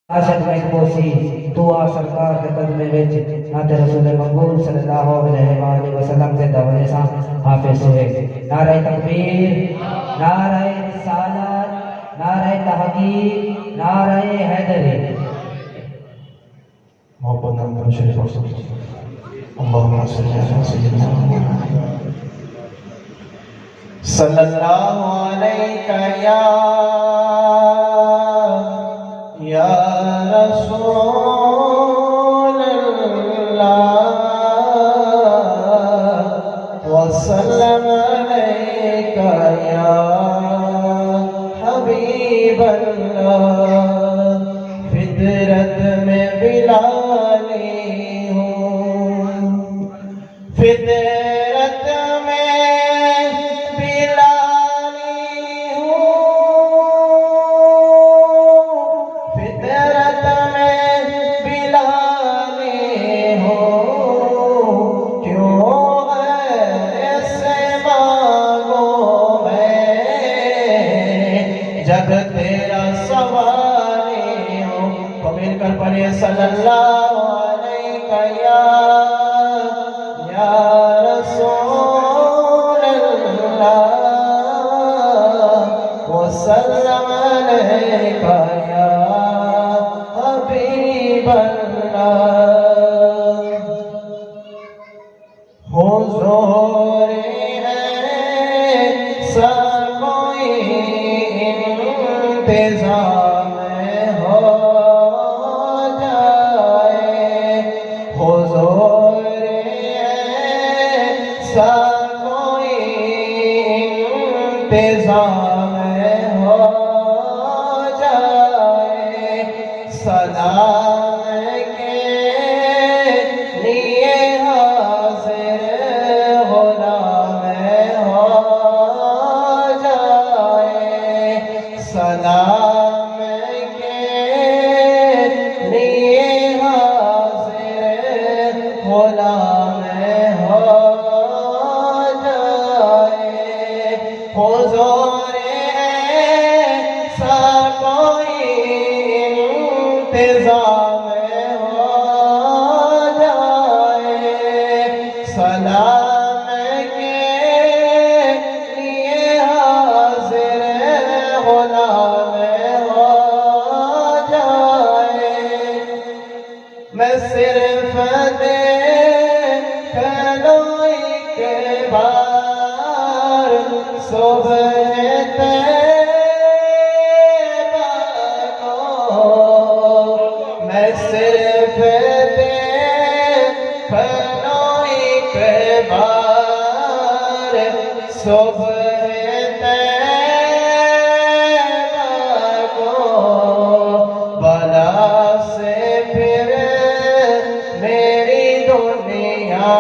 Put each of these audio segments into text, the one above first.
عاشق محبوسی دعا سرکار کے قدمے وچ نات رسول مقبول صلی اللہ علیہ وآلہ وسلم کے دونے سا حافظ ہوئے۔ نعرہ تکبیر، نعرہ رسالت، نعرہ تحقیق، نعرہ حیدری۔ محبت نام پر شریف اور سب اللہم صلی اللہ سیدنا محمد صلی اللہ علیہ یا رسول اللہ وسلم علیکہ یا حبیب اللہ۔ فطرت میں بلالی ہوں، فطرت میں بلالی ہوں، فطرت میں بلالی ہوں، کیوں ایسے مانگوں میں جب تیرا سواری ہوں۔ تو مل کر پڑھے صلی اللہ علیہ یا رسول اللہ وسلم علیکہ یا حبیب اللہ۔ حضور ایسا کوئی انتظام ہو جائے، حضور ایسا کوئی انتظام ہو جائے، سلام کے لیے حاضر غلام ہو جائے، سلام کے لیے حاضر غلام ہو جائے، حضور ایسا کوئی انتظام ہو جائے، سلام کے لیے حاضر غلام ہو جائے۔ میں صرف دیکھ لوں ایک بار صبح طیبہ کو، میں صرف دیکھ لوں ایک بار صبح طیبہ کو، بلا سے پھر میری دنیا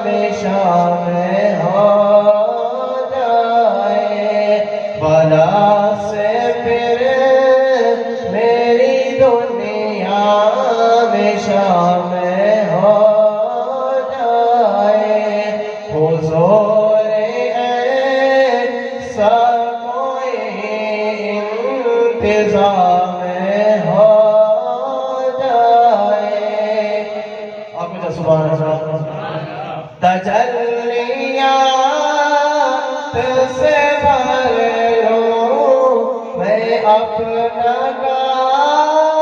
میں شامل ہو جائے، بلا سے پھر میری دنیا میں شامل ہو جائے، حضور ایسا کوئی انتظام ہو جائے۔ آپ میں سبحان اللہ۔ تجلیات سے بھر لوں میں اپنا کاسہ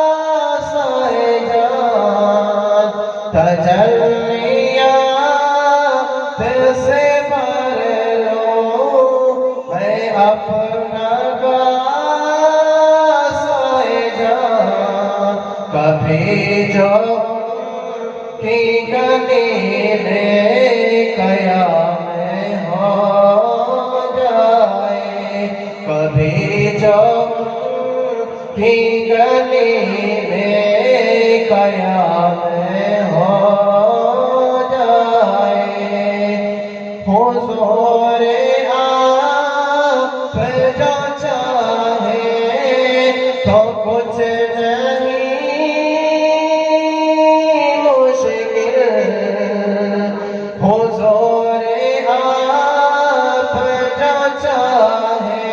جان، تجلیات سے بھر لوں میں اپنا کاسہ جان، کبھی جو کی گلی میں قیام ہو جائے، کبھی جو کی گلی میں قیام ہو جائے، حضور آپ جو چاہے تو کچھ حضور آپ جو چاہے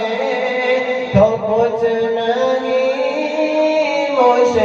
تو کچھ نہیں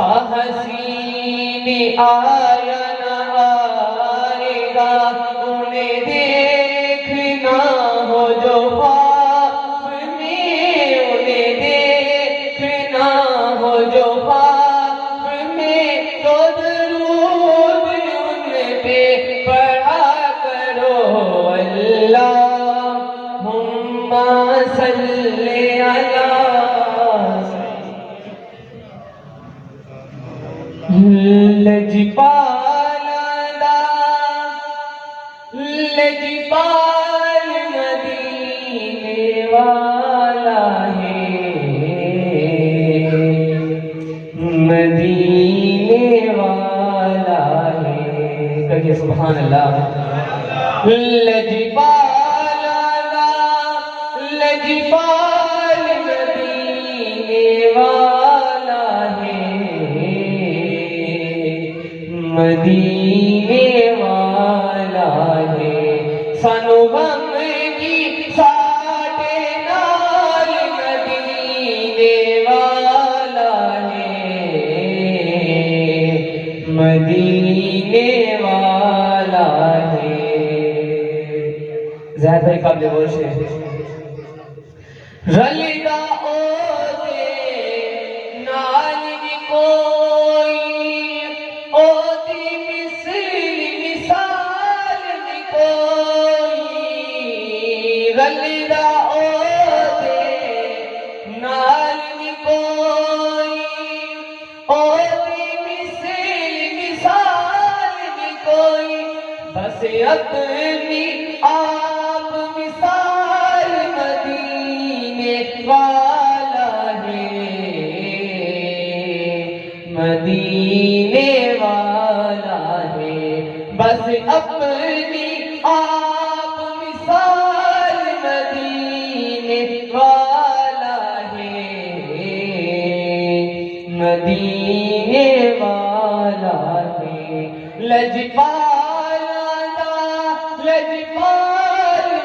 سا حسین آیا نہ آئے گا انہیں دیکھنا ہو جو خواب میں انہیں دیکھنا ہو جو خواب میں تو درود ان پہ پڑھا کرو اللہم صلی علی لجپال مدینے والا ہے مدینے والا ہے کہیے سبحان اللہ لجپال مدینے والا ہے مدینے والا ہے سانو غم کی ساڈے نال مدینے والا ہے مدینے والا ہے زید بھائی قابل گوش ہے رلدا او دے نال دی کوئی او دی مثل مثال دی کوئی رلدا او دے نال دی کوئی او دی مثل مثال دی کوئی بس اپنی آپ مثال مدینے والا ہے مدینے والا ہے بس اپنی آپ مثال مدینے والا ہے مدینے والا ہے لجپال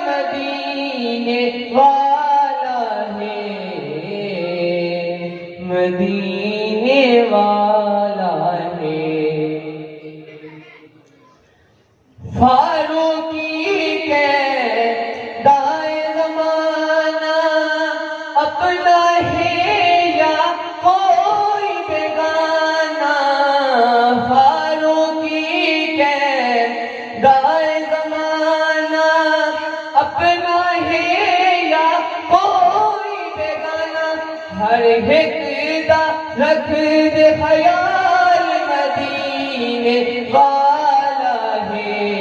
مدینے والا ہے مدینے والا ہے فاروقی کے دائیں زمانہ اپنا ہے یا کوئی بیگانہ فاروقی کے دائیں زمانہ اپنا ہے یا کوئی بیگانہ ہر ایک دا رکھ دے خیال مدینے والا ہے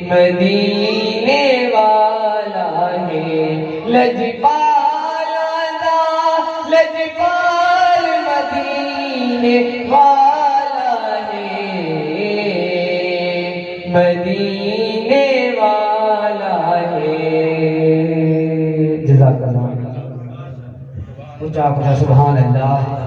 مدینے والا ہے لجپال مدینے والا ہے مدینے والا ہے جزاک اللہ اونچا سبحان اللہ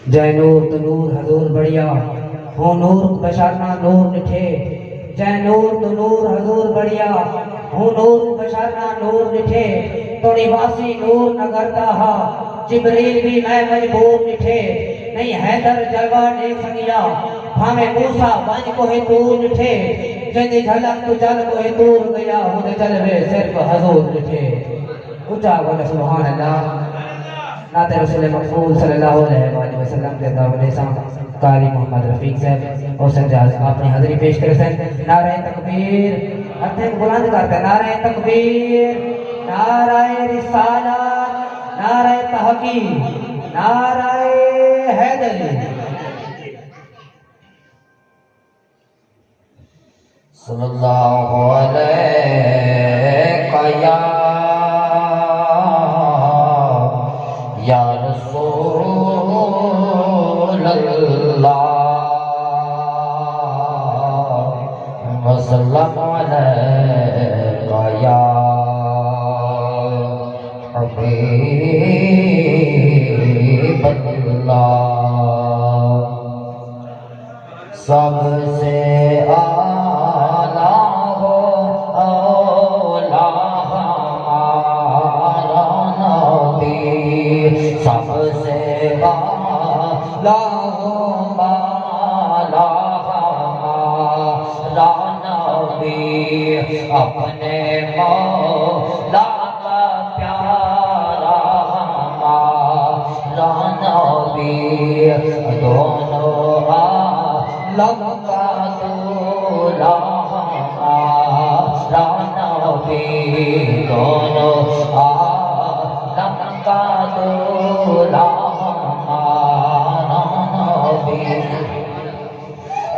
جے نور تو نور حضور بڑھیا ہو نور بشارنا نور نٹھے جے نور تو نور حضور بڑھیا ہو نور بشارنا نور نٹھے توڑی واسی نور نہ کرتا ہا جبریل بھی میں مجبور نٹھے نہیں حیدر جلوہ دیکھ سکیا ہمیں موسیٰ بن کو ہے تور نٹھے جندی جھلک تو جل کو ہے تور گیا ہو دے جلوے صرف حضور نٹھے اونچا بولا سبحان اللہ نعت رسول مقبول صلی اللہ علیہ وآلہ وسلم کے دعوے سے قاری محمد رفیق صاحب اور سجاد اپنی حضری پیش کرے ہیں نعرہ تکبیر ہتھیں بلند کرتے ہیں نعرہ تکبیر نعرہ رسالت نعرہ تحقیق نعرہ حیدری صلی اللہ علیہ یا رسول اللہ وسلم علیہ یا حبیب اللہ سب سے اعلیٰ ہو اولا ہمارا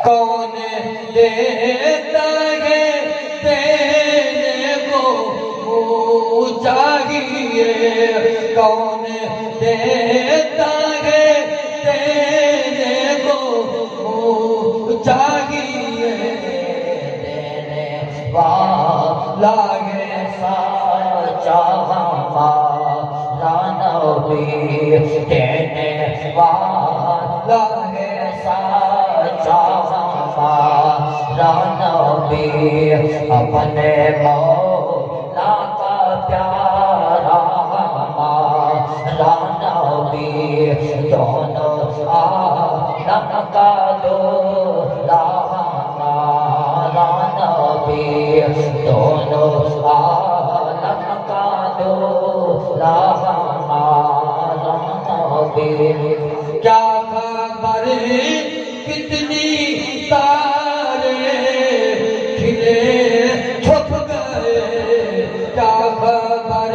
کون دیتا ہے دینے کو منہ چاہیے، کون دیتا ہے دینے کو منہ چاہیے، دینے والا ہے سچا ہمارا نبی، دینے والا ہے سچا ہمارا نبی، اپنے مولا کا پیارا ہمارا نبی، دونوں عالم کا دولا ہمارا نبی، دونوں عالم کا دولا ہمارا نبی، کیا خبر کتنی تارے کھلے چھپ گئے، کیا خبر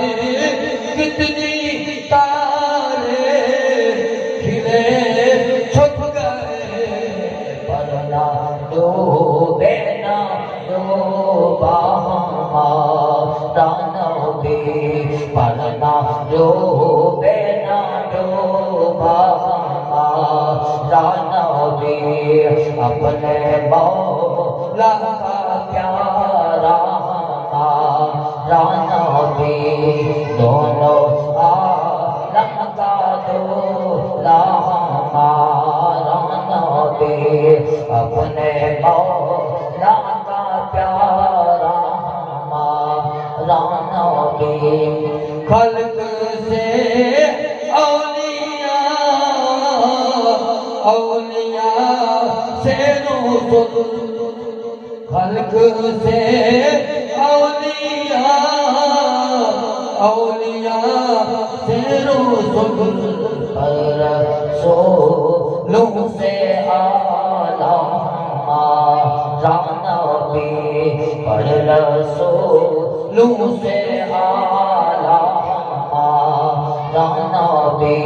کتنی تارے کھلے چھپ گئے، پرنا ڈوبے نہ ڈوبا ہمارا نبی، پرنا ڈوبے نہ ڈوبا ہمارا نبی، اپنے مولا کا پیارا ہمارا نبی، دونوں عالم کا دولا ہمارا نبی، اپنے مولا کا پیارا ہمارا نبی، خلق سے اولیاء سے رسول، خلق سے اولیاء سے رسول، رسولوں سے اعلیٰ ہمارا نبی، رسولوں سے اعلیٰ ہمارا نبی،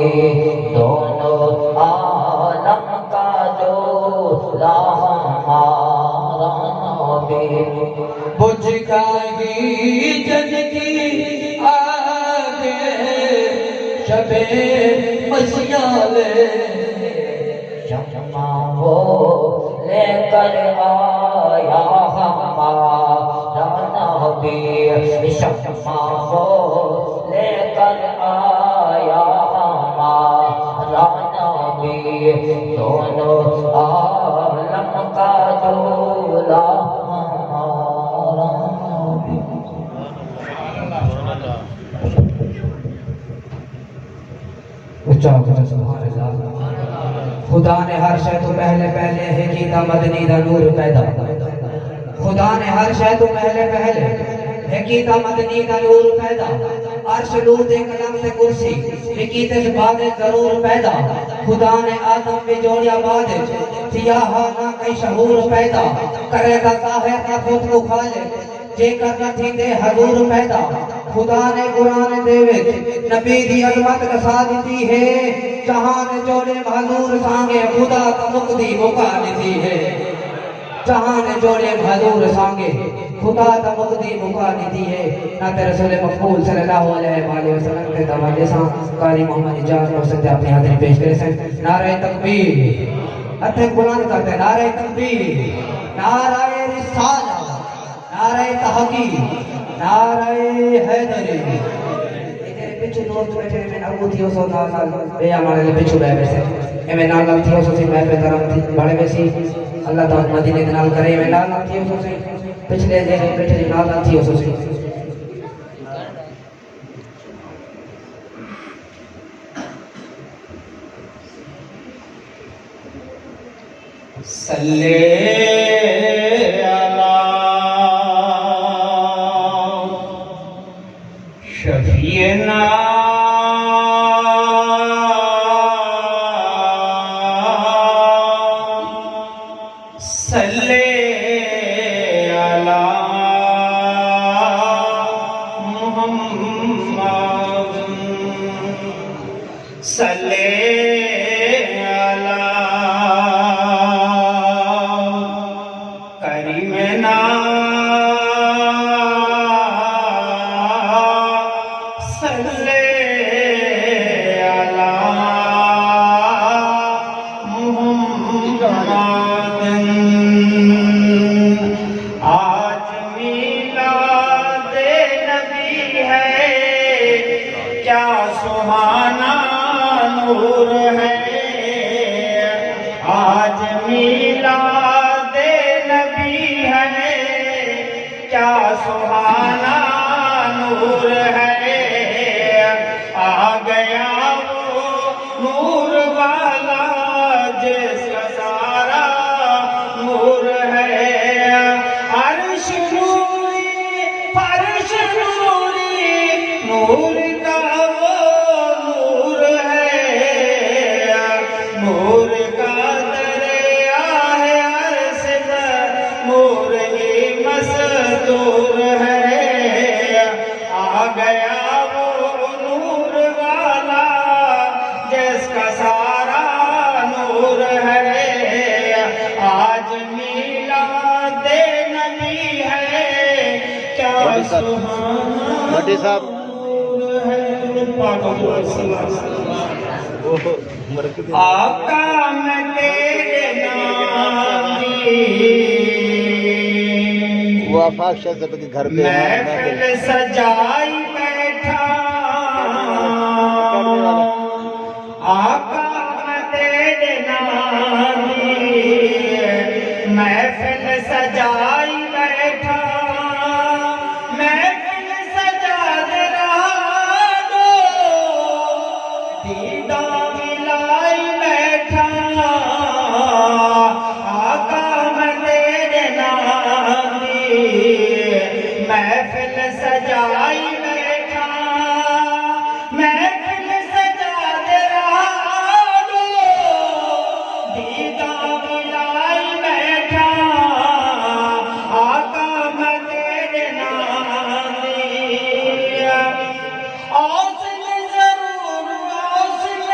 دونوں عالم کا دولا ہمارا نبی، بجھ گئی جن کی آگے شب مشعلے، شمع وہ لے کر آیا ہمارا نبی، شمع وہ لے کر آیا ہمارا نبی، دونوں عالم کا دولا ہمارا نبی۔ اچھا سبحان اللہ۔ خدا نے ہر شے تو پہلے ہے کیتا مدنی دا نور پیدا، خدا نے ہر شے تو پہلے ہے کیتا مدنی دا نور پیدا، عرش نور دے کلام تے کرسی لکھیتے سے بعد ضرور پیدا، خدا نے آدم بھی جوڑیا بعد سیاہ نہ کئی شہور پیدا، کرے گا ظاہر نہ خود کو کھالے جے کرنا تھی دے حضور پیدا، خدا نے قرآن دے وچ نبی دی عظمت رسا دیتی ہے، جہان جوڑے حضور سانگے خدا کا مقدی موقع دیتی ہے، جہان جوڑے حضور سانگے خدا کا مقدی موقع دیتی ہے، نعت رسول مقبول صلی اللہ علیہ وآلہ وسلم کے دوالے سے قاری محمد اجاز اور سجدہ اپنی حاضری پیش کرے سے نعرہ تکبیر، ہتھے بلند کرتے نعرہ تکبیر، نعرہ رسالہ، نعرہ تحقیق، نعرہ حیدری، پیچھے دوست بیٹھے میں ابو تھیو سو نال بے ہمارے لئے پیچھو بے بیسے میں نال تھیو سو سی میں پہ طرف تھی بڑے بیسی اللہ تعالیٰ مدینے دنال کرے میں نال تھیو سو سی پچھلے دے بیٹھے نال تھیو سو سی صلی علی شفیعنا صلی علی محمد صلی علی صلی علی محمد آج میلاد نبی ہے کیا سہانا نور ہے آج میلاد نبی ہے کیا سہانا نور ہے آ گیا وہ نور والا جس کا سارا نور ہے عرش نوری فرش نوری نور کا وہ نور ہے نور کا دریا ہے عرش پر نور ہی مستور ہے آ گیا وہ نور والا جس کا سارا نور ہے آج میلاد نبی ہے کیا سبحان بھٹی صاحب نور ہے پاک اللہ صلی اللہ علیہ وسلم آقا میں تیرے نام دی وہ آفاق شاہ صاحب کے گھر پہ محفل سجائی بیٹھا آقا میں تیرے نام دی محفل سجائی بیٹھا محفل سجا دے رہا دو دیدہ ملائی بیٹھا آقا میں تیرے نام دی محفل سجائی بیٹھا محفل سجا دے رہا دو دیدہ ملائی بیٹھا آقا میں تیرے نام دی اوصل ضرور اوصل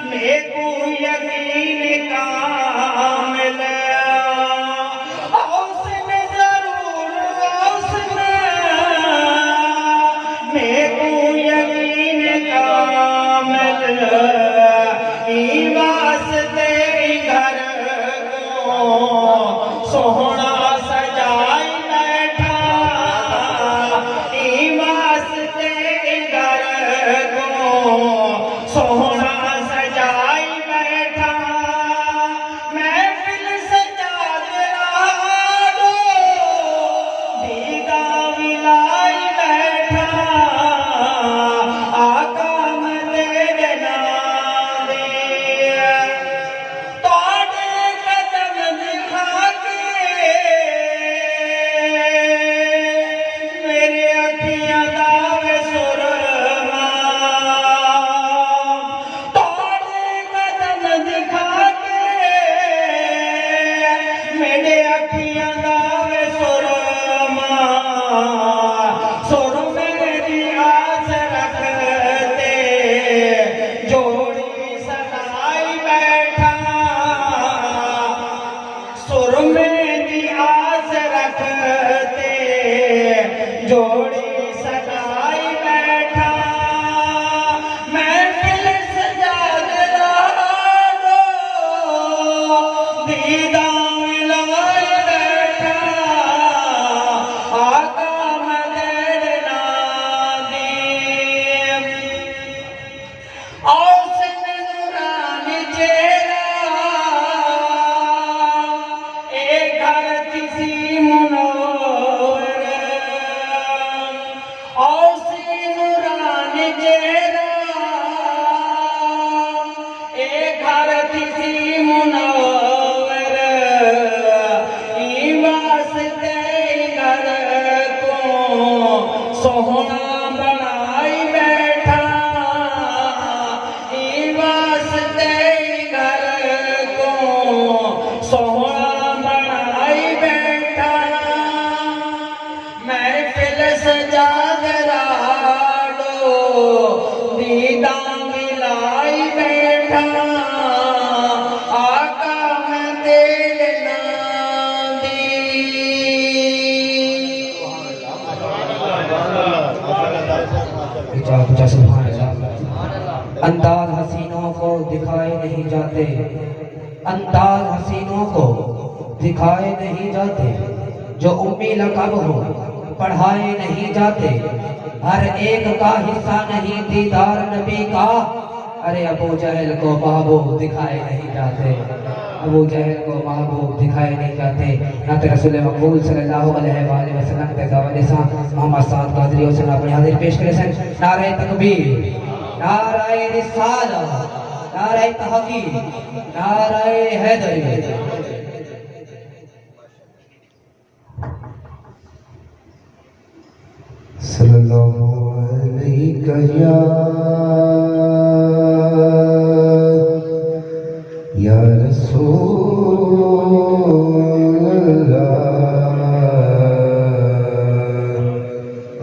نیکو یقین کامل اوصل ضرور اوصل نیکو یقین کامل ای واسطے گھر کو سوہنا سجائی بیٹھا ای واسطے گھر کو سوہنا سجائی بیٹھا محفل سجا دے رہا دو دیدہ ملائی بیٹھا آقا میں تیرے نام دی توڑے قدم دکھا کے میرے اکھیاں داوے سرما توڑے قدم دکھا کے میرے اکھیاں داوے سرما سر میری آس رکھتے جوڑی سجائی بیٹھا سر میری آس رکھتے جوڑی سجائی بیٹھا محفل سجا دے رہا دو دیدہ ملائی بیٹھا آقا میں تیرے نام دی اوصل نورانی چہرہ ایک گھر کسی منور اوصل نورانی چہرہ ایک گھر کسی منور ای واسطے گھر کو سوہنا بنائی بیٹھا ای واسطے گھر کو سوہنا بنائی بیٹھا محفل سجا دے رہا دو دیدہ ملائی بیٹھا آقا میں تیرے نام دی اونچا سبحان اللہ۔ انداز حسینوں کو دکھائے نہیں جاتے، انداز حسینوں کو دکھائے نہیں جاتے، جو امی لقب ہو پڑھائے نہیں جاتے، ہر ایک کا حصہ نہیں دیدار نبی کا، ارے ابو جہل کو محبوب دکھائے نہیں جاتے، ابو جہل کو محبوب دکھائے نہیں جاتے۔ نعت رسول مقبول صلی اللہ علیہ وآلہ وسلم کے زوال ساں محمد سعد قادری حسین اپنی حاضر پیش کرے سن۔ نعرہ تکبیر، نعرہ رسالہ، نعرہ تحقیق، نعرہ حیدری۔ صلی اللہ علیہ یا رسول اللہ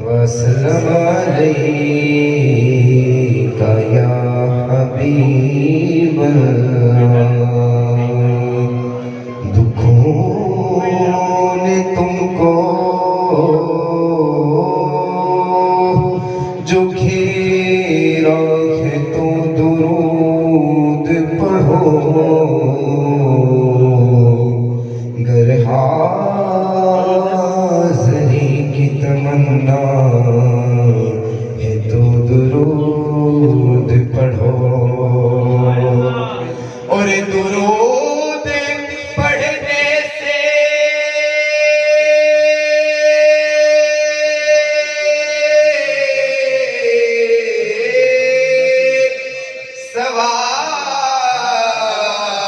وسلم علیہ یا حبیب اللہ۔ دکھوں نے تم کو جو گھیرا ہے تو درود پڑھو، گر حاضری کی تمنا ہے تو درود پڑھو، اور درود پڑھنے سے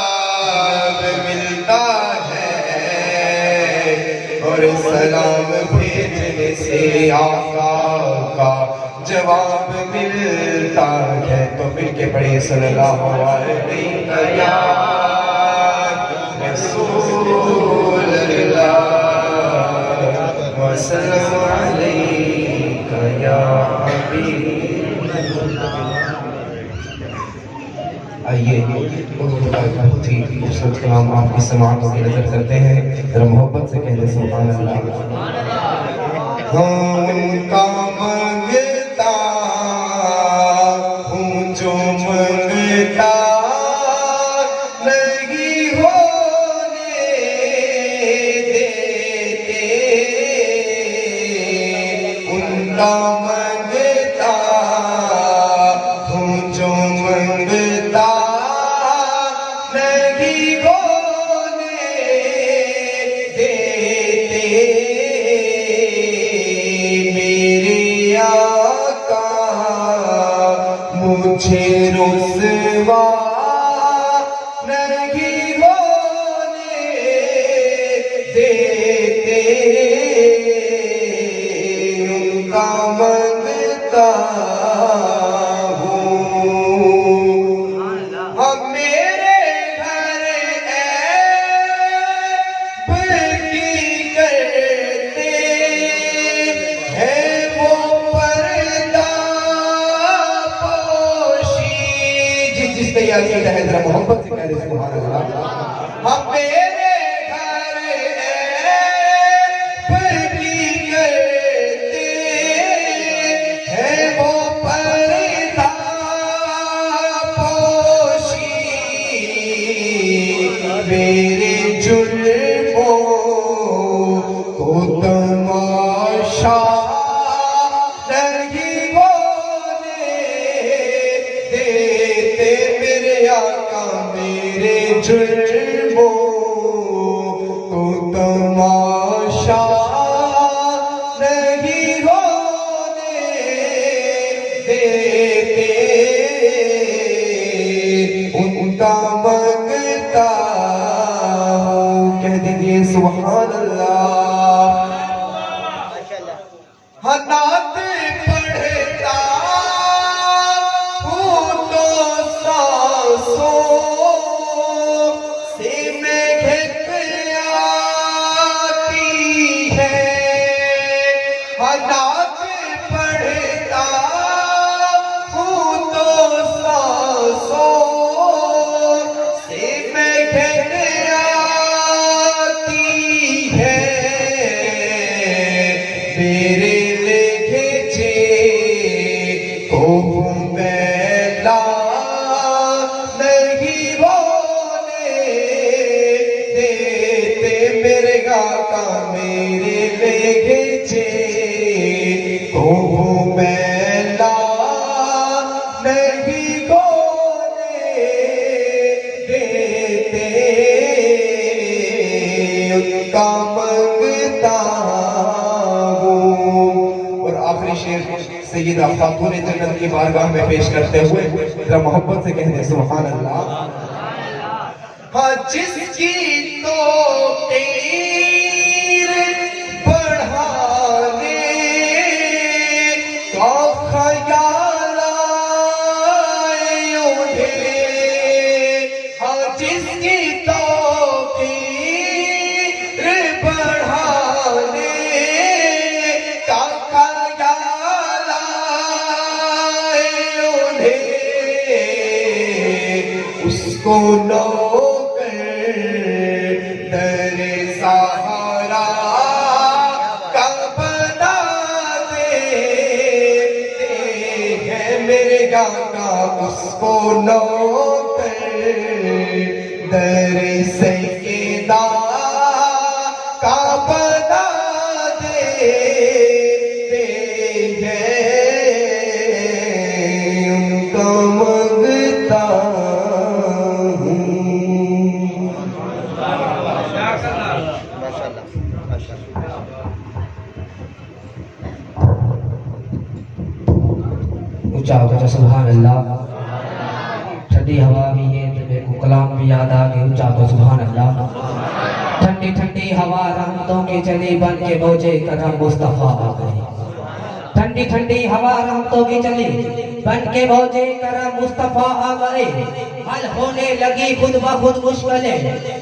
ثواب ملتا ہے، اور سلام بھیجنے سے آقا کا جواب ملتا ہے۔ تو مل کے پڑھیں صلی اللہ علیہ یا رسول اللہ وسلم علیہ یا حبیب اللہ۔ آئیے اردو کا بہت ہی خوبصورت کلام آپ کی سماعتوں کی نظر کرتے ہیں، ذرا محبت سے کہہ دیں سبحان اللہ۔ ہم کا منگتا ہوں جو منگتا نہیں ہونے دیتے، ان کا منگتا ہوں جو منگتا نہیں ہونے دیتے، میرے آقا مجھے رسوا نہیں ہونے دیتے، ان کا منگتا ہے ذرا محبت سے کہہ رہے سبحان اللہ۔ ہم میرے گھر پر کی کرتے ہیں وہ پردہ پوشی، میرے جرموں کو تماشا نہیں ہونے دیتے، میرے آقا میرے جرموں کو تماشا نہیں ہونے دیتے، ان کا منگتا ہوں، کہہ دیجئے سبحان اللہ۔ نعت پڑھتا ہوں تو سانسوں سے مہک آتی ہے، نعت پڑھتا ہوں تو سانسوں سے مہک آتی میلا نہیں ہونے دیتے میرے آقا میرے لہجے کو میلا نہیں ہونے دیتے ان کا منگتا ہوں. اور آخری شعر سیدہ خاتون جنت کی بارگاہ میں پیش کرتے ہوئے ذرا محبت سے کہتے ہیں سبحان اللہ. ہاں جس کی توقیر بڑھانے کا خیال آئے انہیں, ہاں جس کی توقیر بڑھانے کا خیال آئے انہیں, اس کو نو در سہارا کا بنا دیتے ہیں میرے آقا, اس کو نو در سیدہ کا بنا دیتے ہیں ان کا منگتا ہوں. اونچا اونچا سبحان اللہ. ٹھنڈی ہوا بھی ہے تو میرے کو کلام بھی یاد آ گئے. اونچا تو سبحان اللہ. ٹھنڈی ٹھنڈی ہوا رحمتوں کی چلی بن کے موجے قدم مصطفیٰ آ گئے. ٹھنڈی ٹھنڈی ہوا رحمتوں کی چلی بن کے موجے کرم مصطفیٰ آ گئے. حل ہونے لگی خود بخود مشکلیں,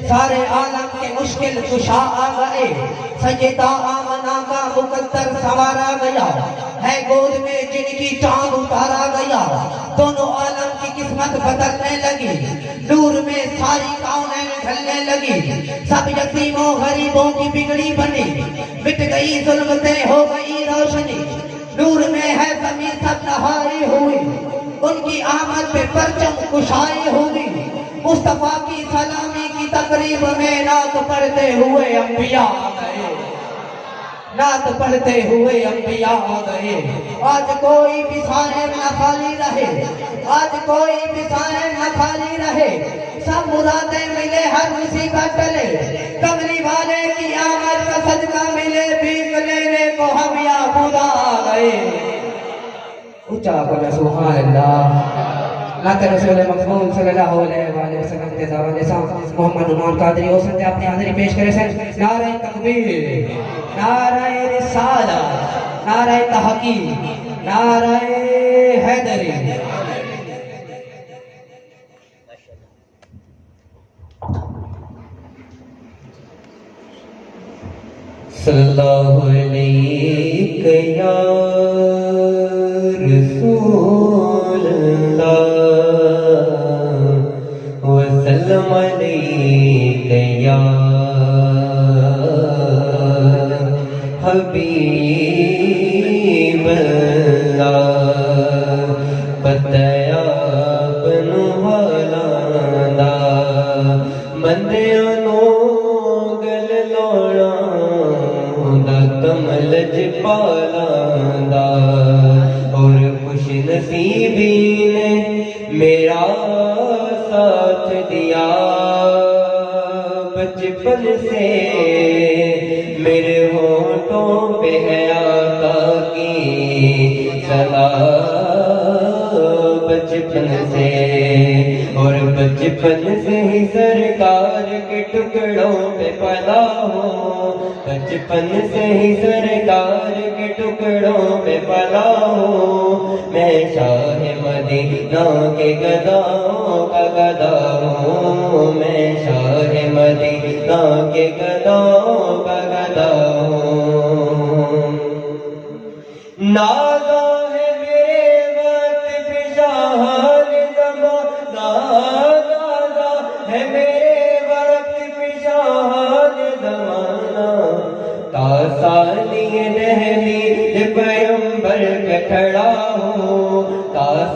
سارے عالم کے مشکل کشا آ گئے. سیدہ آمنہ کا مقدر سنوارا گیا ہے, گود میں جن کی چاند اتارا گیا. دونوں عالم کی قسمت بدلنے لگی, نور میں ساری کونین ڈھلنے لگی. سب یتیموں غریبوں کی بگڑی بنی, مٹ گئی ظلمتیں ہو گئی روشنی. نور میں ہے زمین سب نہاری ہوئی, ان کی آمد پہ پرچم کشائی ہوئی. مصطفیٰ کی سلامی کی تقریب میں نعت پڑھتے ہوئے انبیاء آ گئے, نعت پڑھتے ہوئے انبیاء آ گئے. آج کوئی بھی صاحب نہ خالی رہے, آج کوئی بھی صاحب نہ خالی رہے. سب مرادیں ملے, ہر مصیبت ٹلے, کملی والے کی آمد کا صدقہ ملے. بھیک لینے کو ہم یا خدا آ گئے. اونچا کرنا سبحان اللہ. نعت رسول مقبول صلی اللہ علیہ وآلہ وسلم کے زبان نساء محمد عمر قادری ہو سکتے اپنی حاضری پیش کرے سن. نعرہ تکبیر, نعرہ رسالت, نعرہ تحقیق, نعرہ حیدری. صلی اللہ علیہ یا رسول اللہ وسلم علیہ یا حبیب اللہ. بتایا بنو والا دا بندیاں نو گل لوڑا دا کملج پالا دا. اور خوش نصیبی نے میرا ساتھ دیا, بچپن سے میرے ہونٹوں پہ ہے آقا کی صدا. بچپن سے اور بچپن سے ہی سرکار کے ٹکڑوں پہ پلا ہوں, بچپن سے ہی سرکار کے ٹکڑوں پہ پلا ہوں. میں شاہ مدینہ کے گداؤں کا گدا ہوں, میں شاہ مدینہ کے گداؤں کا گدا ہوں. نازا ہے میرے وقت پہ شاہان زمانہ, نازا ہے میرے وقت پہ شاہان زمانہ. تاسالی دہلی پیمبر پہ کھڑا ہوں,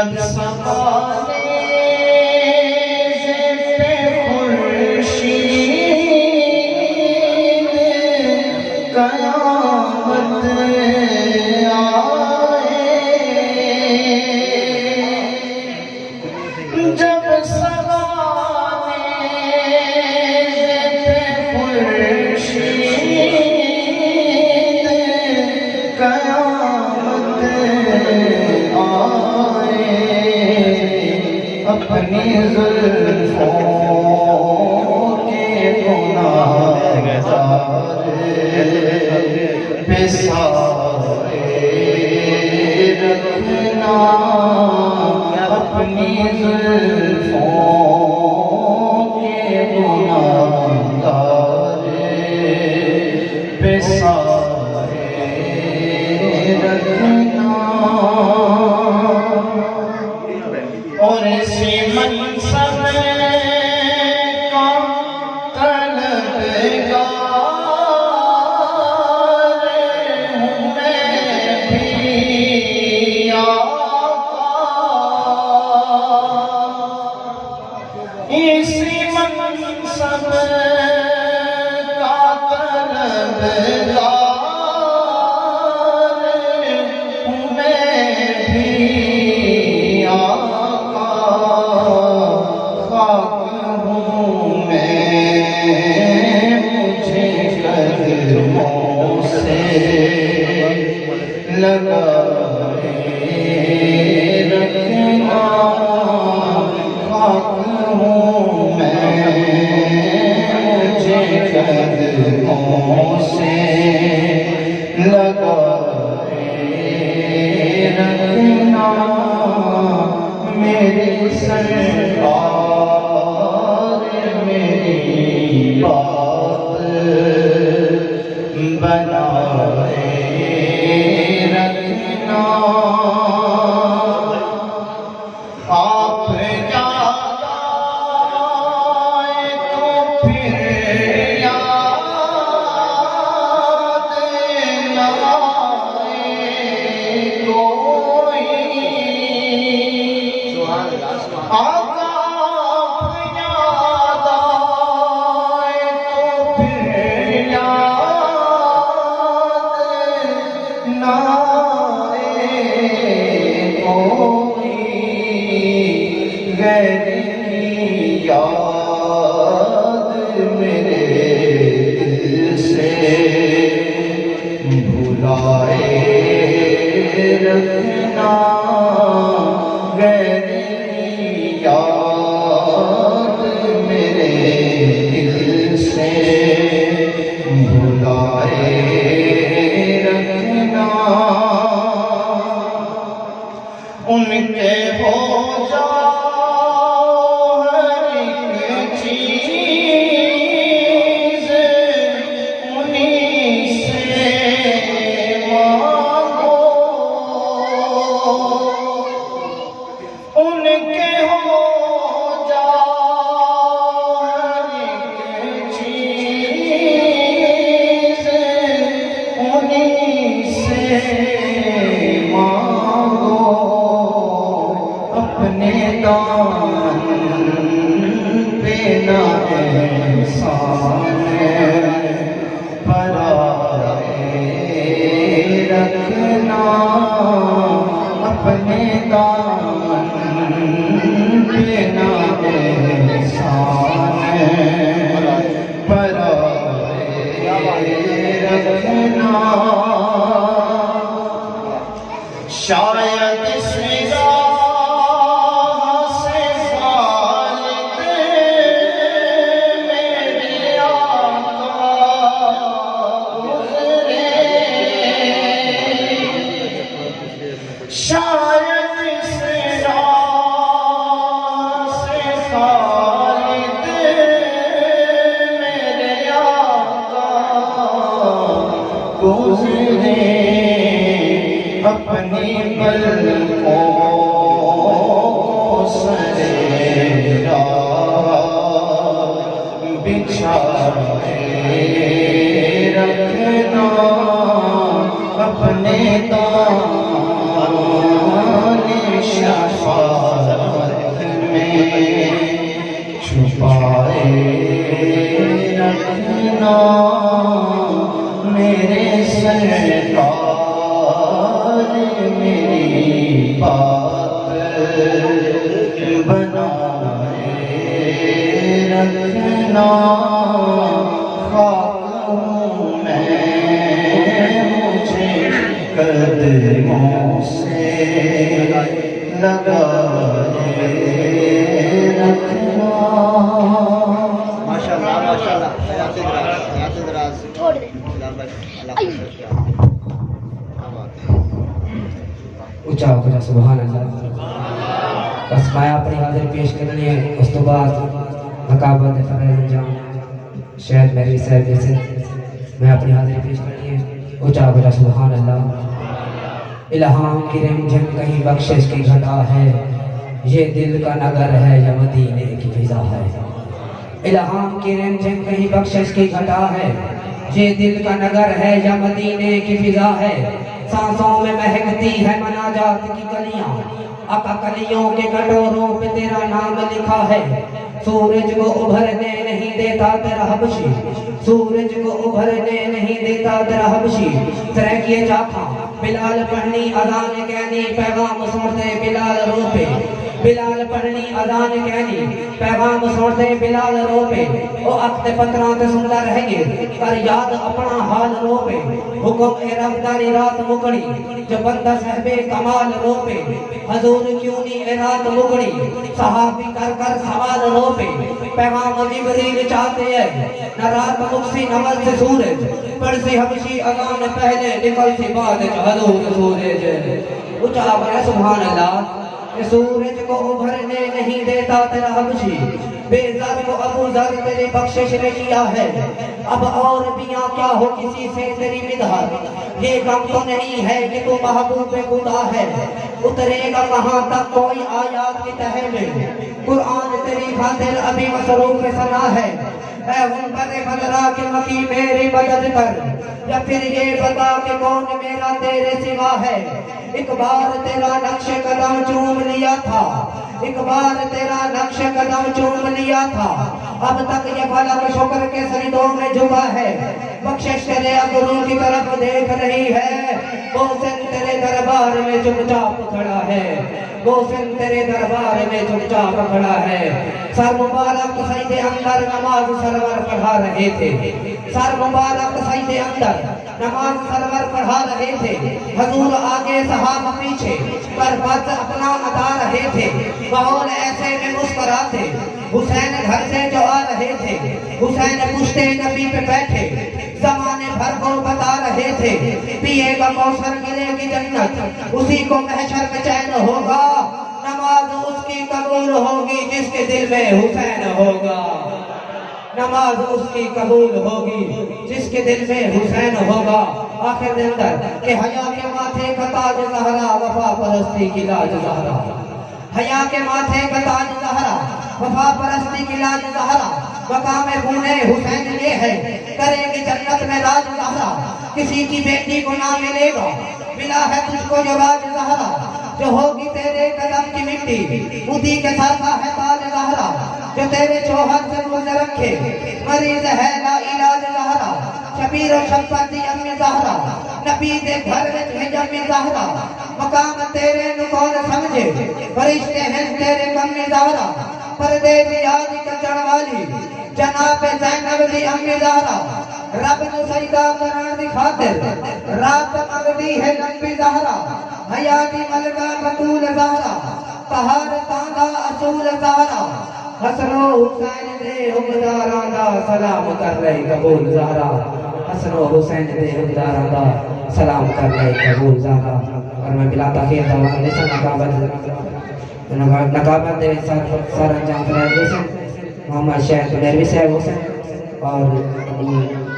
جب سمانے سے خورشید قیامت آئے، جب سمانے سے خورشید قیامت آئے، اپنی زلفوں کے گناہگار پہ سایہ رکھنا، اپنی زلفوں کے گناہگار پہ سایہ رکھنا، اور اسی منصب کا طلبگار ہوں میں بھی آقا، اسی منصب کا طلبگار ہوں میں بھی آقا، خاک ہوں میں مجھے قدموں سے لگائے رکھنا، خاک ہوں میں مجھے قدموں سے لگائے رکھنا، میری سرکار میری بات بنائے رکھنا، آپ یاد آئے تو پھر یاد نہ آئے کوئی، آقا آپ یاد آئے تو پھر یاد نہ آئے کوئی، غیر کی یاد میرے دل سے بھلائے رکھنا، غیر کی یاد میرے دل سے بھلائے رکھنا، ان کے ہو جاؤ ہر ایک چیز، انہیں سے مانگو، ان کے ہو جاؤ ہر ایک چیز، انہیں سے مانگو، اپنے دامن پہ نہ احسان پرائے رکھنا، اپنے دامن پہ نہ احسان پرائے رکھنا، شاید اس راہ سے خالد میرے آقا گزرے، شاید اس راہ سے خالد میرے آقا گزرے، اپنی پلکوں کو سرے راہ بچھائے رکھنا، اپنے دامن شفاعت میں چھپائے رکھنا میرے سرکار میری بات بنائے رکھنا خاک ہوں میں مجھے قدموں سے لگائے رکھنا. ماشاءاللہ ماشاءاللہ حیات دراز چھوڑ دے اونچا ہو کر سبحان اللہ. بس میں اپنی حاضری پیش کرنی ہے. اس تو بعد نقابت فیض انجام شہد مہروی صاحب جیسے میں اپنی حاضری پیش کرنی ہے. اونچا ہو کر سبحان اللہ. الہام کی رمجھم کہیں بخشش کی گھٹا ہے، یہ دل کا نگر ہے یا مدینے کی فضا ہے. الہام کی رمجھم کہیں بخشش کی گھٹا ہے، یہ دل کا نگر ہے یا مدینے کی فضا ہے. سانسوں میں مہکتی ہے مناجات کی کلیاں، آقا کلیوں کے کٹوروں پہ تیرا نام لکھا ہے. سورج کو ابھرنے نہیں دیتا تیرا حبشی، سورج کو ابھرنے نہیں دیتا تیرا حبشی. ترکیے چاکھا بلال پڑھنی اذان کہنی پیغام سنتے بلال رو پہ. بلال پڑھنی اذان کہنی پیغام سنتے بلال رو پہ. او عقد پتران تے سنتا رہیں گے کر یاد اپنا حال رو پہ. حکم اے رب داری رات مکڑی جو بندہ صاحب کمال رو پہ. حضور کیوں نہیں اے رات مکڑی صحابی کر کر سوال رو پہ. پیغام جبریل چاہتے ہیں نہ رات مکسی نمل سے سورج پڑھ سی حبشی اذان پہلے نکل سی بعد حضور سورج. اونچا بنا سبحان اللہ. سورج کو ابھرنے نہیں دیتا تیرا حبشی، بے زر کو ابو ذر تیری بخشش نے کیا ہے. اب اور بیاں کیا ہو کسی سے تیری مدحت، یہ غم تو نہیں ہے کہ تو محبوب خدا ہے. اترے گا کہاں تک کوئی آیات کی تہہ میں، قرآن تیری خاطر ابھی مصروف ثنا ہے. اے غنبر بدرا کے مکی میری مدد کر، یا پھر یہ بتا کہ کون میرا تیرے سوا ہے. ایک بار تیرا نقش قدم چوم لیا تھا، ایک بار تیرا نقش قدم چوم لیا تھا. اب تک یہ فلک شکر کے سجدوں میں جھکا ہے. بخشش تیرے ابروں کی طرف دیکھ رہی ہے، محسن تیرے دربار میں چپ چاپ کھڑا ہے. محسن تیرے دربار میں چپ چاپ کھڑا ہے. سر مبارک سجدے اندر نماز سرور پڑھا رہے تھے. سر مبارک سجدے اندر نماز سرور پڑھا رہے تھے. حضور آگے صحابہ پیچھے پر فرض اپنا ادا رہے تھے. ماحول ایسے میں مسکراتے حسین گھر سے جو آ رہے تھے. حسین پشتے نبی پہ بیٹھے زمانے بھر کو بتا رہے تھے، پیے گا کوثر ملے گی جنت، اسی کو محشر میں چین ہوگا. نماز اس کی قبول ہوگی جس کے دل میں حسین ہوگا. نماز اس کی قبول ہوگی جس کے دل میں حسین ہوگا. آخر دن اندر کہ حیا کے ماتھے کا تاج زہرا، وفا پرستی کی لاج زہرا. حیا کے ماتھے کا تاج زہرا، وفا پرستی کی لاج زہرا. مقام خونے حسین یہ ہے کرے گی جنت میں راج زہرا. کسی کی بیٹی کو نہ ملے گا ملا ہے تجھ کو جو راج زہرا. جو ہوگی تیرے قدم کی مٹی مودی کے ساتھ ہے تاج زہرا. جو تیرے چوہر سے روز رکھے مریض ہے لا علاج زہرا. شبیر و شفاتی امی زہرا، نبی دے گھر میں بھیج امی زہرا. مقام تیرے نو کون سمجھے فرشتے ہیں تیرے کم زہرا. پردے بیاد کچڑ والی جناب زینب دی امی زہرا. رب نو سجدہ کرن دی خاطر رات مغدی ہے لمبی زہرا. حیاتی ملکہ بطول زہرا، تہار تاندہ اصول زہرا. حسن و حسین دے حکمداراں دا سلام کر رہے قبول زہرا. حسن و حسین دے حکمداراں دا سلام کر رہے قبول زہرا. اور میں بلا تاخیر دعوان نسا نقابت دے سر انجام فرائد حسین محمد شہد مہروی صاحب حسین اور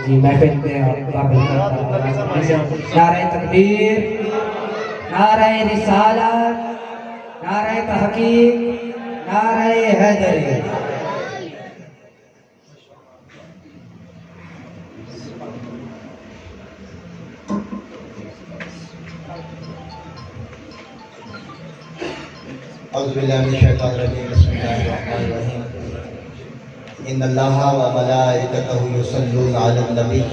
جی محفل پہ قابل کرتا. نعرہ تکبیر، نعرہ رسالت، نعرہ تحقیق، نعرہ حیدری. أعوذ بالله من الشيطان الرجيم بسم الله الرحمن الرحيم إن الله وملائكته يصلون على النبي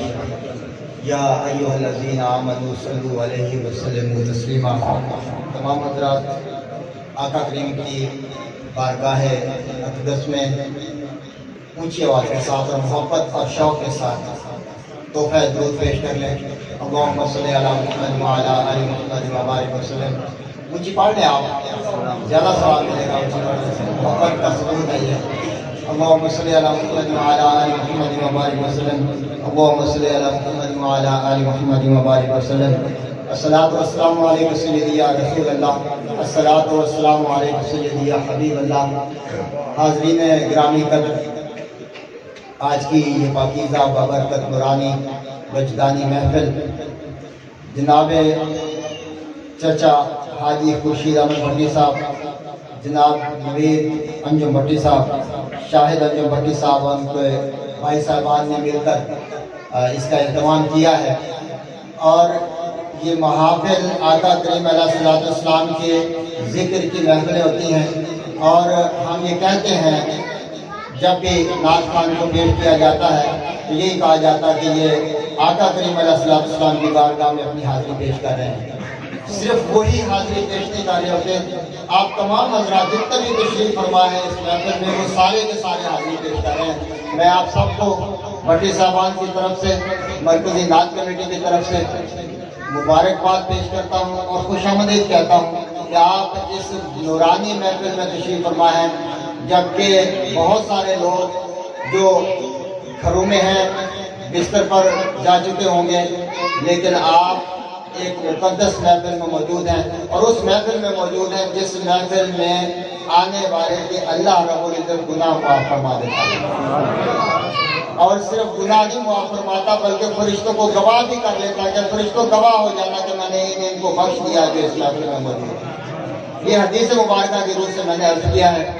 يا أيها الذين آمنوا صلوا عليه وسلموا تسلیما. تمام حضرات آقا کریم کی بارگاہ اقدس میں اونچی آواز کے ساتھ اور محبت اور شوق کے ساتھ تحفہ درود پیش کر لیں. اللہم صلی علی محمد وعلی آل محمد وبارک وسلم. اونچی پڑھ لیں آپ, زیادہ ثواب ملے گا. اونچی پڑھنے سے محبت کا ثبوت ہے یہ. اللہم صلی علی محمد وعلی آل محمد وبارک وسلم. اللہم صلی علی محمد وعلی آل محمد وبارک وسلم. الصلاۃ والسلام علیک سیدی یا رسول اللہ. الصلاۃ والسلام علیک سیدی یا حبیب اللہ. حاضرین گرامی قدر, آج کی یہ پاکیزہ بابرکت نورانی وجدانی محفل جناب چچا حاجی خورشید احمد بھٹی صاحب, جناب نوید انجم بھٹی صاحب, شاہد انجم بھٹی صاحب اور ان کے بھائی صاحبان نے مل کر اس کا اہتمام کیا ہے. اور یہ محافل آقا کریم علیہ الصلوۃ والسلام کے ذکر کی محفلیں ہوتی ہیں, اور ہم یہ کہتے ہیں جب بھی نعت خوان کو پیش کیا جاتا ہے تو یہی کہا جاتا ہے کہ یہ آقا کریم علیہ الصلوۃ والسلام کی بارگاہ میں اپنی حاضری پیش کر رہے ہیں. صرف وہی حاضری پیش نہیں کر رہے ہوتے, آپ تمام حضرات جتنے بھی تشریف فرما ہے اس محفل میں وہ سارے کے سارے حاضری پیش کر رہے ہیں. میں آپ سب کو بھٹی صاحبان کی طرف سے, مرکزی نعت کمیٹی کی طرف سے مبارکباد پیش کرتا ہوں اور خوش آمدید کہتا ہوں کہ آپ اس نورانی محفل میں تشریف فرما ہیں, جبکہ بہت سارے لوگ جو گھروں میں ہیں بستر پر جا چکے ہوں گے, لیکن آپ ایک مقدس محفل میں موجود ہیں, اور اس محفل میں موجود ہیں جس محفل میں آنے والے کے اللہ رب العزت گناہ معاف فرما دیتا ہے. اور صرف گناہ نہیں معاف فرماتا بلکہ فرشتوں کو گواہ بھی کر لیتا ہے, کہ فرشتوں گواہ ہو جانا کہ میں نے ان کو بخش دیا جو اس محفل میں موجود ہے. یہ حدیث مبارکہ کی روح سے میں نے عرض کیا ہے.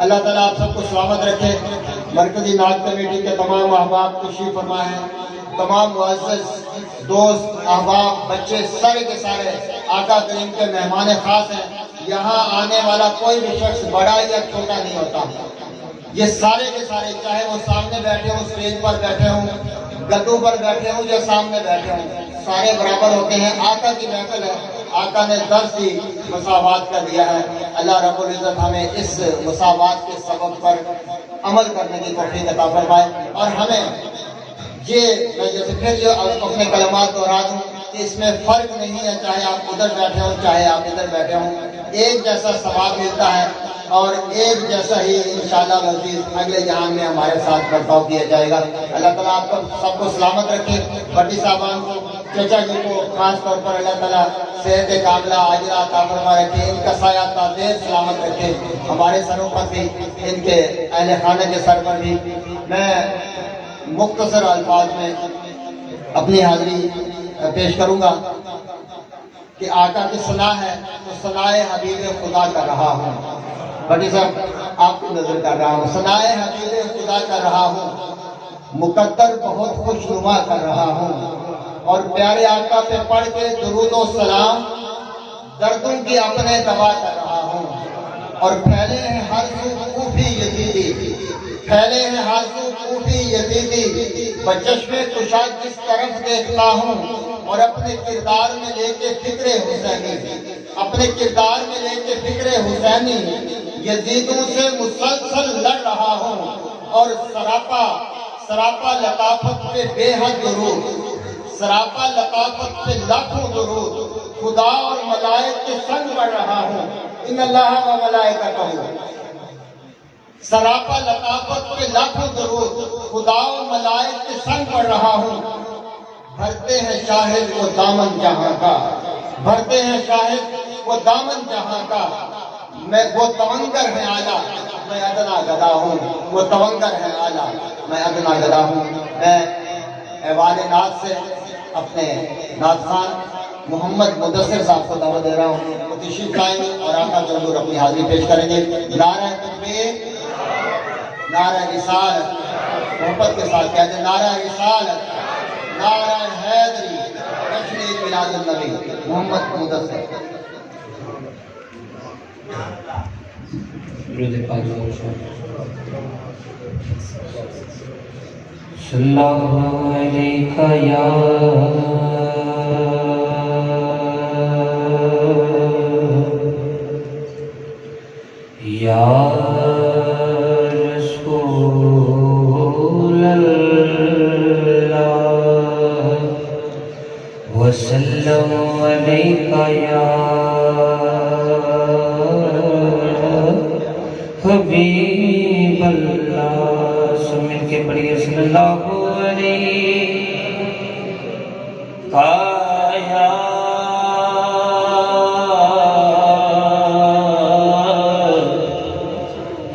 اللہ تعالیٰ آپ سب کو سلامت رکھے. مرکزی نعت کمیٹی کے تمام احباب تشریف فرما ہے, تمام معزز دوست احباب بچے سارے کے سارے آقا کریم کے مہمان خاص ہیں. یہاں آنے والا کوئی بھی شخص بڑا یا چھوٹا نہیں ہوتا. یہ سارے کے سارے, چاہے وہ سامنے بیٹھے ہوں, اسٹیج پر بیٹھے ہوں, گدوں پر بیٹھے ہوں یا سامنے بیٹھے ہوں, سارے برابر ہوتے ہیں. آقا کی محفل ہے, آقا نے درس ہی مساوات کا دیا ہے. اللہ رب العزت ہمیں اس مساوات کے سبب پر عمل کرنے کی توفیق عطا فرمائے, اور ہمیں یہ میں جیسے پھر جو اپنے کلمات دہرا دوں کہ اس میں فرق نہیں ہے, چاہے آپ ادھر بیٹھے ہوں چاہے آپ ادھر بیٹھے ہوں, ایک جیسا ثواب ملتا ہے اور ایک جیسا ہی انشاءاللہ العزیز اگلے جہان میں ہمارے ساتھ برتاؤ کیا جائے گا. اللہ تعالیٰ آپ سب کو سلامت رکھے. بھٹی صاحبان کو, چچا جی کو خاص طور پر اللہ تعالیٰ صحت کاملہ عاجلہ عطا فرما رکھے, ان کا سایہ تادیر سلامت رکھے, ہمارے سروں پر بھی, ان کے اہل خانہ کے سر پر بھی. میں مختصر الفاظ میں اپنی حاضری پیش کروں گا کہ آقا کی ثنا ہے تو ثنائے حبیب خدا کر رہا ہوں. بھٹی صاحب آپ کی نظر کر رہا ہوں. ثنائے حبیب خدا کر رہا ہوں, مقدر بہت خوش نما کر رہا ہوں, اور پیارے آقا پہ پڑھ کے درود و سلام دردوں کی اپنے دوا کر رہا ہوں. اور پھیلے ہیں ہر سو کوفی یزیدی, پھیلے ہیں ہر سو کوفی یزیدی, بچشم کشاد جس طرف دیکھتا ہوں, اور اپنے کردار میں لے کے فکر حسینی, اپنے کردار میں لے کے فکر حسینی یزیدوں سے مسلسل لڑ رہا ہوں. اور سراپا لطافت پہ بے حد درود, سراپا لطافت پہ لاکھوں درود, خدا اور ملائک کے سنگ بڑھ رہا ہوں. ان اللہ و ملائکتہ, سراپا لطافت پہ لاکھوں درود, خدا و ملائک کے سنگ بڑھ رہا ہوں. بھرتے ہیں شاہد وہ دامن جہاں کا, بھرتے ہیں شاہد وہ دامن جہاں کا, میں وہ تونگر ہے اعلیٰ, میں ادنا گدا ہوں. وہ تونگر ہے اعلیٰ, میں ادنا گدا ہوں. میں ایوان نعت سے اپنے نعت خان محمد مدثر صاحب کو دعوت دے رہا ہوں, وہ تشریف لائیں گے اور آقا کے حضور اپنی حاضری پیش کریں گے. نعرہ تکبیر, نعرہ رسالت, محبت کے ساتھ کہتے ہیں نعرہ رسالت, نعرہ حیدری, جشن میلاد النبی. محمد مدثر. درود پاک صلی اللہ علیہ یا رسول اللہ وسلم علیہ یا حبیب اللہ. سب مل کے پڑھیے صلی اللہ علیہ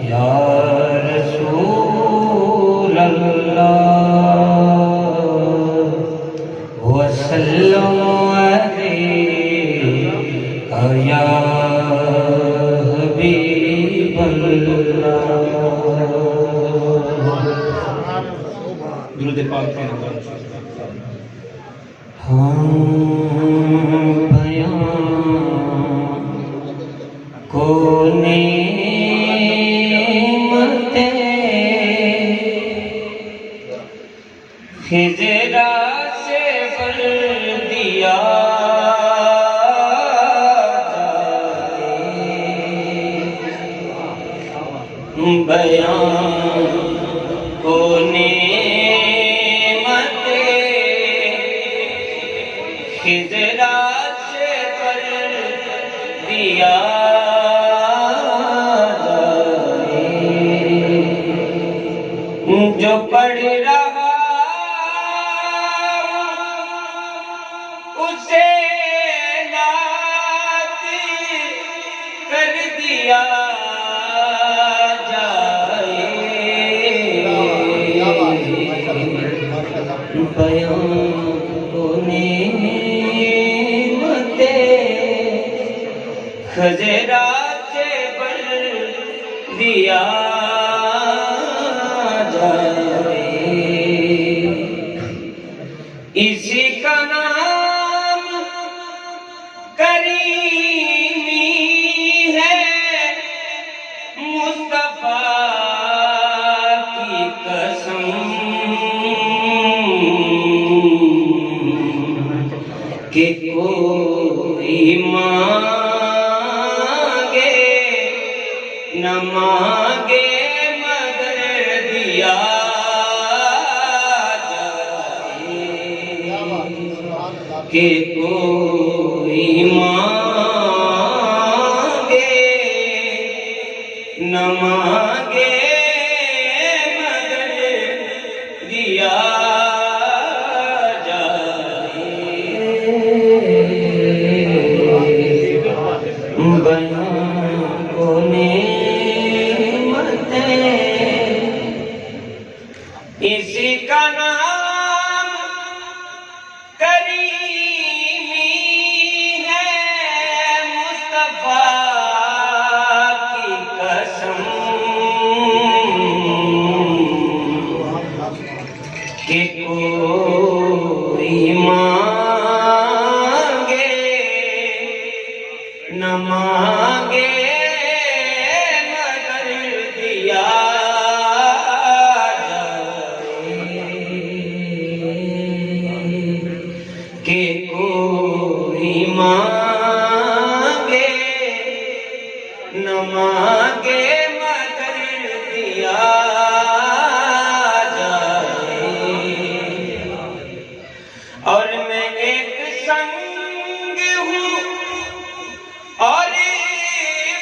یا رسول اللہ وسلم علیہ یا حبیب اللہ. درود پاک بیان کو نعمتیں خضرا سے بھر دیا جائے. بیان کو خضرا سے پر دیا جائے. جو پڑھ رہا اسے نعت کر دیا جائے. بیان خضرات سے بھر دیا جائے. اسی کا نام کریمی ہے مصطفیٰ کی قسم کہ کوئی نہ مانگے مگر دیا جائے. کہ کوئی مانگے نہ مانگے مگر دیا جائے. بیان کو اسی کا نام کریمی ہے مصطفیٰ کی قسم کہ کوئی مانگے نہ مانگے مگر دیا کہ کوئی مانگے نہ مانگے مگر دیا جائے. اور میں ایک سنگ ہوں اور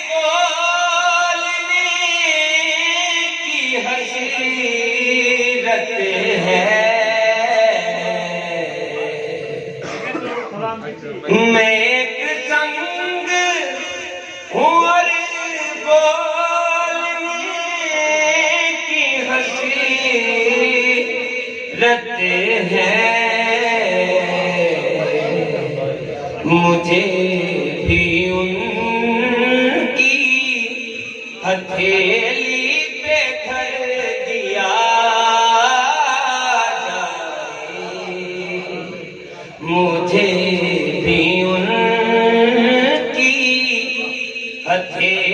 بولنے کی حسرت ہے. میں ایک سنگ ہوں اور بولنے کی حسرت ہے. مجھے بھی ان کی ہتھیلی پہ گھر دیا جائے. مجھے بھی ان کی ہتھیلی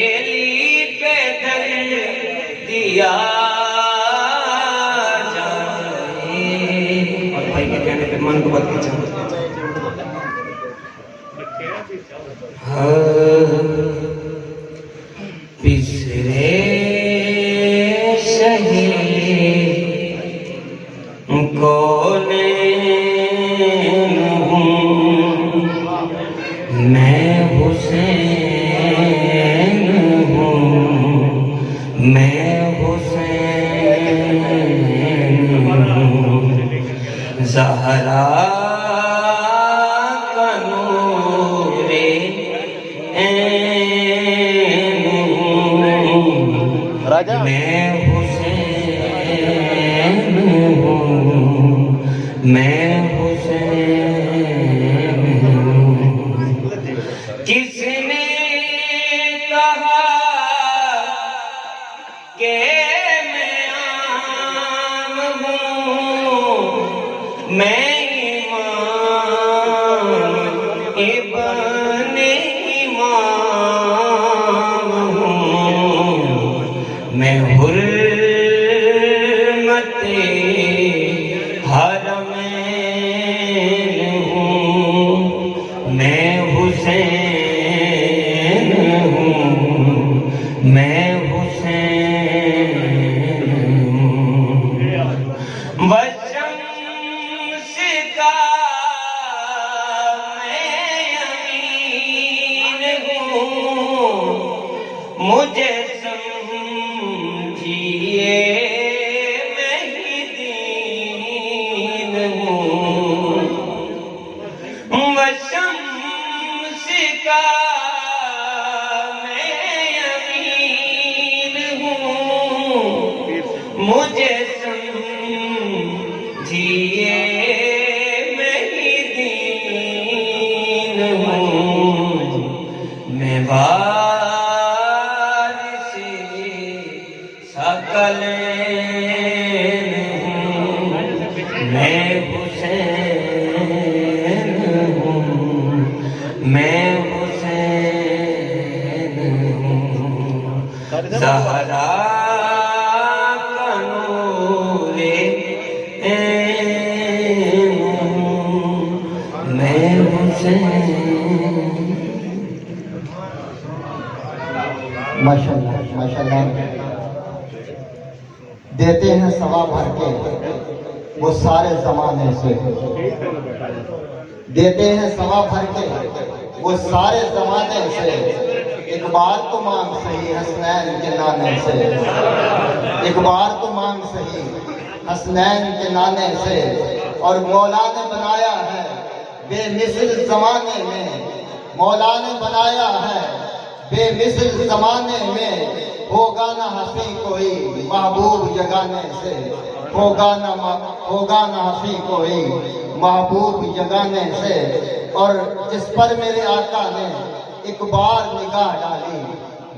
بسرے شہید کونین ہوں میں حسین ہوں میں حسین ہوں زہرا کا نور عین ہوں میں حسین ہوں میں حسین ہوں کس نے کہا کہ میں عام ہوں میں امام ابن امام ہوں میں حرمت حرمین ہوں میں حسین ہوں میں حسین ہوں والشمس کا میں امین ہوں مجھے سمجھیے میں ہی دین ہوں والشمس کا میں امین ہوں مجھے سمجھیے میں ہی دین ہوں میں وارث ثقلین ہوں میں حسین ہوں میں حسین ہوں زہرا کا نور عین ہوں میں حسین ماشاءاللہ ماشاءاللہ دیتے ہیں ثواب بھر کے وہ سارے زمانے سے دیتے ہیں ثواب بھر کے وہ سارے زمانے سے ایک بار تو مانگ صحیح حسنین کے نانے سے ایک بار تو مانگ صحیح حسنین کے نانے سے اور مولا نے بنایا ہے بے مثل زمانے میں مولا نے بنایا ہے بے مثل زمانے میں ہوگا نہ ہنسی کوئی محبوب جگانے سے ہوگا نہ ہنسی کوئی محبوب جگانے سے اور جس پر میرے آقا نے ایک بار نگاہ ڈالی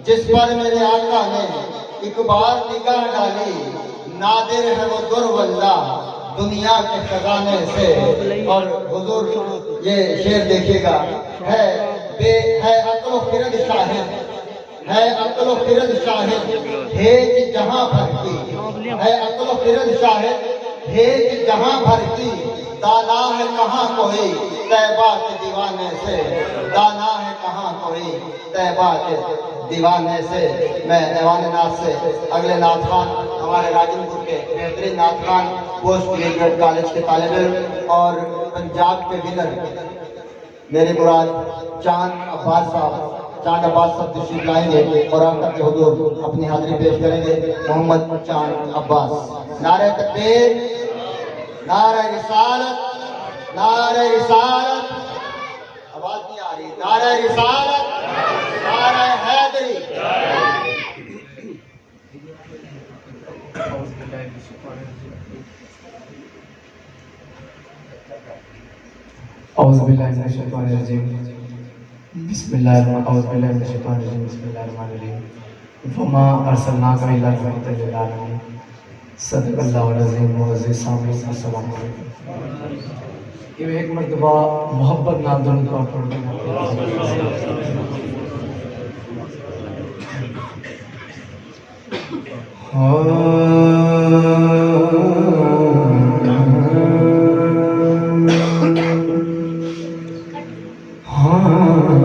جس پر میرے آقا نے ایک بار نگاہ ڈالی نادر ہے وہ در واللہ دنیا کے خزانے سے اور حضور یہ شعر دیکھیے گا ہے عقل و خرد شاہد ہے عقل و خرد شاہد بھیج جہاں بھر کی ہے عقل و خرد شاہد بھیج جہاں بھر کی دانا ہے کہاں کوئی طیبہ کے دیوانے سے دانا ہے کہاں کوئی طیبہ کے دیوانے سے میں ایوان نعت سے اگلے نعت خان ہمارے راجن پور کے بہترین نعت خان پوسٹ گریجویٹ کالج کے طالب علم اور پنجاب کے ونر میرے مراد چاند عباس صاحب تشریف لائیں گے اور آپ تک کے حضور اپنی حاضری پیش کریں گے محمد چاند عباس نعرہ تکبیر نعرہ رسالت نعرہ رسالت آواز نہیں آ رہی نعرہ رسالت نعرہ حیدری اعوذ باللہ من الشیطان الرجیم بسم اللہ الرحمن الرحیم وما ارسلناک الا رحمۃ للعالمین صدق اللہ العظیم معزز سامعین السلام علیکم یہ ایک مرتبہ محبت نادن کا پڑھ ہاں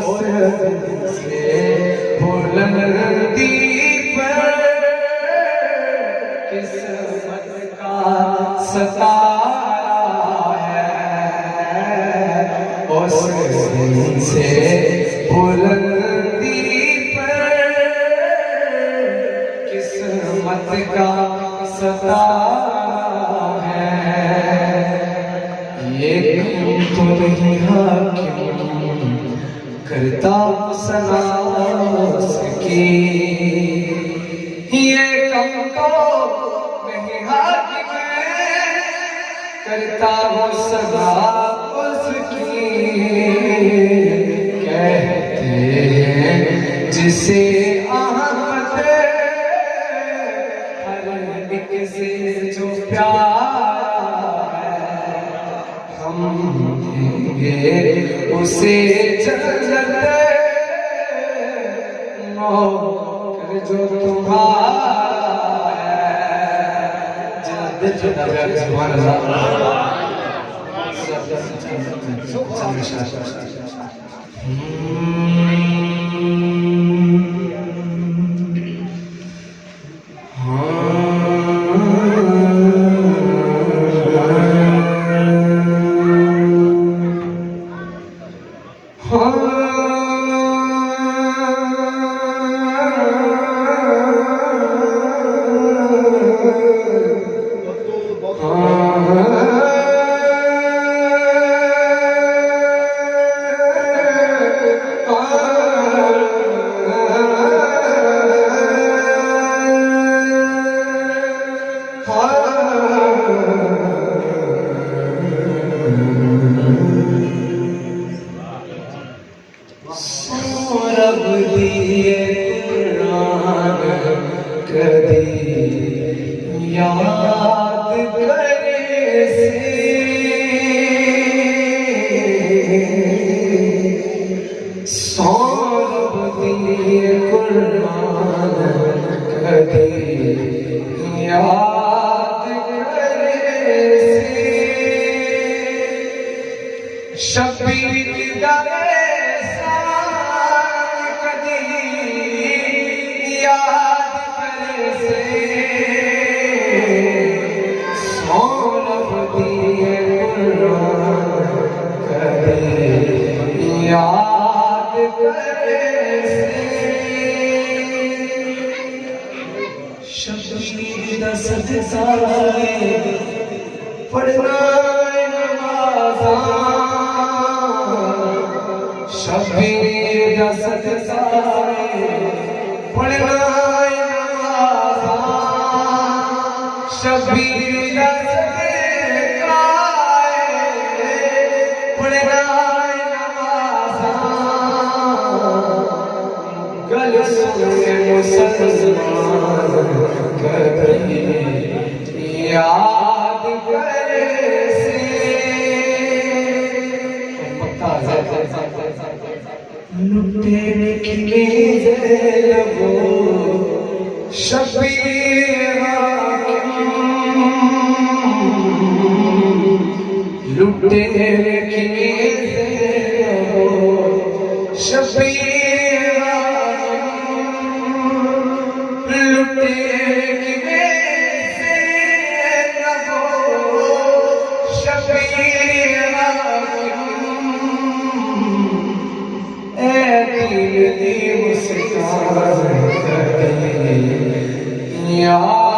اس دن سے بلندی پر قسمت کا ستارہ ہے، اس دن سے بلندی پر قسمت کا ستارہ ہے، یہ تو نہیں حاکم کرتا سنا اس کی، یہ کم تو نہیں حاکم کرتا وہ سزا اس کی، کہتے ہیں جسے احمد ہر ایک سے جو پیارا ہے، ہم دیں گے اسے جنت نوکر جو تمہارا ہے، جنت سبحان اللہ۔ رب دیے قرآن کبھی یاد کرے سے، رب دیے قرآن کبھی یاد کرے سے، شبیر گلے یاد کرے سے، رب دیے قرآن کبھی یاد کرے سے، شبیر دا صدقہ پڑھنا نمازاں، شبیر دا صدقہ پڑھنا نمازاں، شبیر دا صدقہ پڑھنا نمازاں، گل سنے مسلمان کبھی یاد کرے سے، لٹے کی لبو شبیر حاکم، لٹے کی لبو شبیر حاکم، لٹے کی لبو شبیر حاکم، دی مسکان کبھی یاد